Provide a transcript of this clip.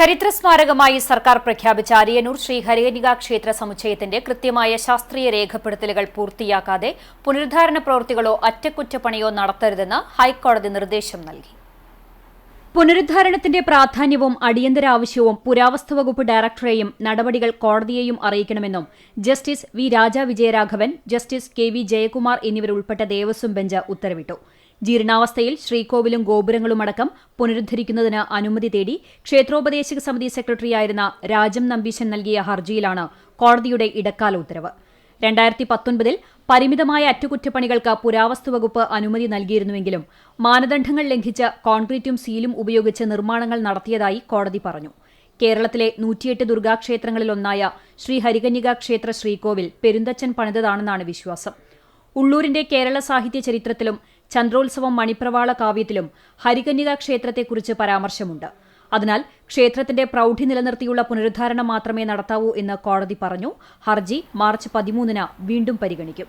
ചരിത്രസ്മാരകമായി സർക്കാർ പ്രഖ്യാപിച്ച അരിയന്നൂർ ശ്രീ ഹരികന്യകാ ക്ഷേത്ര സമുച്ചയത്തിന്റെ കൃത്യമായ ശാസ്ത്രീയ രേഖപ്പെടുത്തലുകൾ പൂർത്തിയാക്കാതെ പുനരുദ്ധാരണ പ്രവൃത്തികളോ അറ്റകുറ്റപ്പണിയോ നടത്തരുതെന്ന് ഹൈക്കോടതി നിർദ്ദേശം നൽകി. പുനരുദ്ധാരണത്തിന്റെ പ്രാധാന്യവും അടിയന്തര ആവശ്യവും പുരാവസ്തു വകുപ്പ് ഡയറക്ടറെയും നടപടികൾ കോടതിയെയും അറിയിക്കണമെന്നും justice V Raja Vijayaraghavan, justice K V Jayakumar എന്നിവരുൾപ്പെട്ട ദേവസ്വം ബെഞ്ച് ഉത്തരവിട്ടു. ജീർണാവസ്ഥയിൽ ശ്രീകോവിലും ഗോപുരങ്ങളുമടക്കം പുനരുദ്ധരിക്കുന്നതിന് അനുമതി തേടി ക്ഷേത്രോപദേശക സമിതി സെക്രട്ടറിയായിരുന്ന രാജം നമ്പീശൻ നൽകിയ ഹർജിയിലാണ് കോടതിയുടെ ഇടക്കാല ഉത്തരവ്. 2019 പരിമിതമായ അറ്റകുറ്റപ്പണികൾക്ക് പുരാവസ്തു വകുപ്പ് അനുമതി നൽകിയിരുന്നുവെങ്കിലും മാനദണ്ഡങ്ങൾ ലംഘിച്ച് കോൺക്രീറ്റും സീലും ഉപയോഗിച്ച് നിർമ്മാണങ്ങൾ നടത്തിയതായി കോടതി പറഞ്ഞു. കേരളത്തിലെ 108 ദുർഗാക്ഷേത്രങ്ങളിലൊന്നായ ശ്രീ ഹരികന്യകാ ക്ഷേത്ര ശ്രീകോവിൽ പെരുന്തച്ചൻ പണിതതാണെന്നാണ് വിശ്വാസം. ഉള്ളൂരിന്റെ കേരള സാഹിത്യ ചരിത്രത്തിലും ചന്ദ്രോത്സവം മണിപ്രവാള കാവ്യത്തിലും ഹരികന്യകാ ക്ഷേത്രത്തെക്കുറിച്ച് പരാമർശമുണ്ട്. അതിനാൽ ക്ഷേത്രത്തിന്റെ പ്രൗഢി നിലനിർത്തിയുള്ള പുനരുദ്ധാരണം മാത്രമേ നടത്താവൂ എന്ന് കോടതി പറഞ്ഞു. ഹർജി മാർച്ച് 13 വീണ്ടും പരിഗണിക്കും.